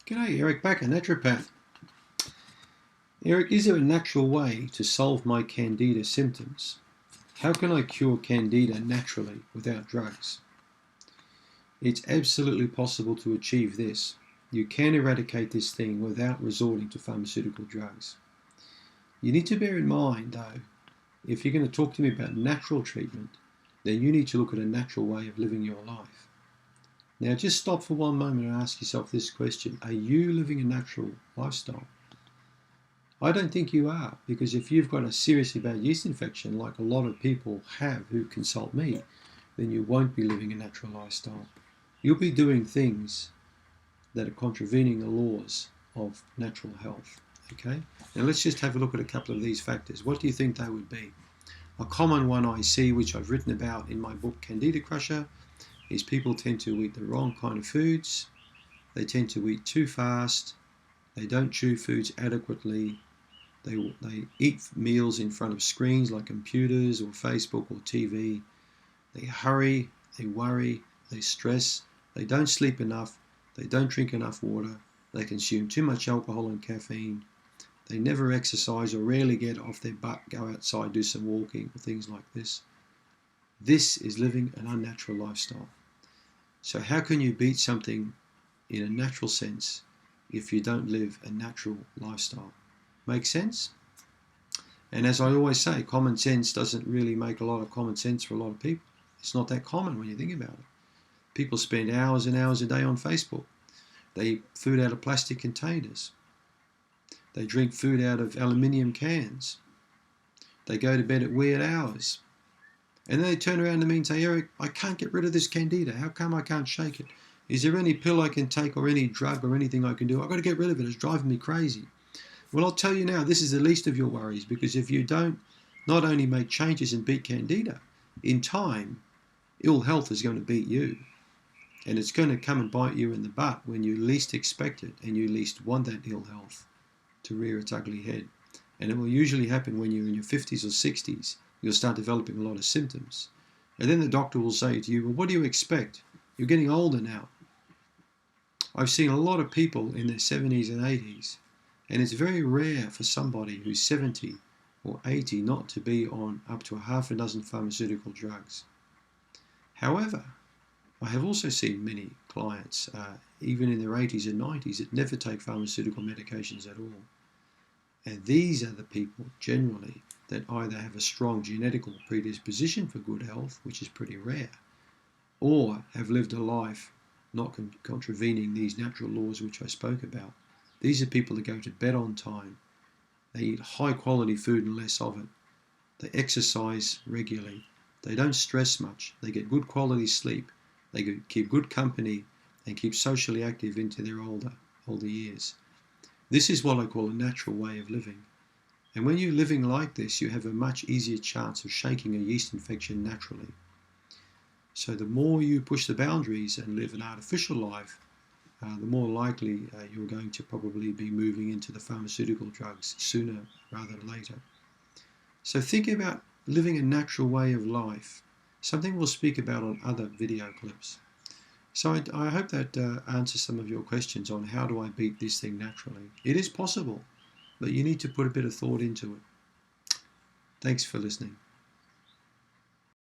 G'day, Eric Bakker, naturopath. Eric, is there a natural way to solve my Candida symptoms? How can I cure Candida naturally without drugs? It's absolutely possible to achieve this. You can eradicate this thing without resorting to pharmaceutical drugs. You need to bear in mind, though, if you're going to talk to me about natural treatment, then you need to look at a natural way of living your life. Now, just stop for one moment and ask yourself this question. Are you living a natural lifestyle? I don't think you are, because if you've got a seriously bad yeast infection, like a lot of people have who consult me, then you won't be living a natural lifestyle. You'll be doing things that are contravening the laws of natural health. Okay? Now let's just have a look at a couple of these factors. What do you think they would be? A common one I see, which I've written about in my book Candida Crusher, is people tend to eat the wrong kind of foods. They tend to eat too fast. They don't chew foods adequately. They eat meals in front of screens like computers or Facebook or TV. They hurry, they worry, they stress, they don't sleep enough, they don't drink enough water, they consume too much alcohol and caffeine, they never exercise or rarely get off their butt, go outside, do some walking or things like this. This is living an unnatural lifestyle. So how can you beat something in a natural sense if you don't live a natural lifestyle? Make sense? And as I always say, common sense doesn't really make a lot of common sense for a lot of people. It's not that common when you think about it. People spend hours and hours a day on Facebook. They eat food out of plastic containers. They drink food out of aluminium cans. They go to bed at weird hours. And then they turn around to me and say, Eric, I can't get rid of this Candida. How come I can't shake it? Is there any pill I can take or any drug or anything I can do? I've got to get rid of it. It's driving me crazy. Well, I'll tell you now, this is the least of your worries, because if you don't not only make changes and beat Candida, in time, ill health is going to beat you. And it's going to come and bite you in the butt when you least expect it and you least want that ill health to rear its ugly head. And it will usually happen when you're in your 50s or 60s. You'll start developing a lot of symptoms. And then the doctor will say to you, well, what do you expect? You're getting older now. I've seen a lot of people in their 70s and 80s. And it's very rare for somebody who's 70 or 80 not to be on up to a half a dozen pharmaceutical drugs. However, I have also seen many clients, even in their 80s and 90s, that never take pharmaceutical medications at all. And these are the people, generally, that either have a strong genetical predisposition for good health, which is pretty rare, or have lived a life not contravening these natural laws which I spoke about. These are people that go to bed on time. They eat high quality food and less of it. They exercise regularly. They don't stress much. They get good quality sleep. They keep good company and keep socially active into their older years. This is what I call a natural way of living. And when you're living like this, you have a much easier chance of shaking a yeast infection naturally. So the more you push the boundaries and live an artificial life, the more likely you're going to probably be moving into the pharmaceutical drugs sooner rather than later. So think about living a natural way of life, something we'll speak about on other video clips. So I hope that answers some of your questions on how do I beat this thing naturally. It is possible, but you need to put a bit of thought into it. Thanks for listening.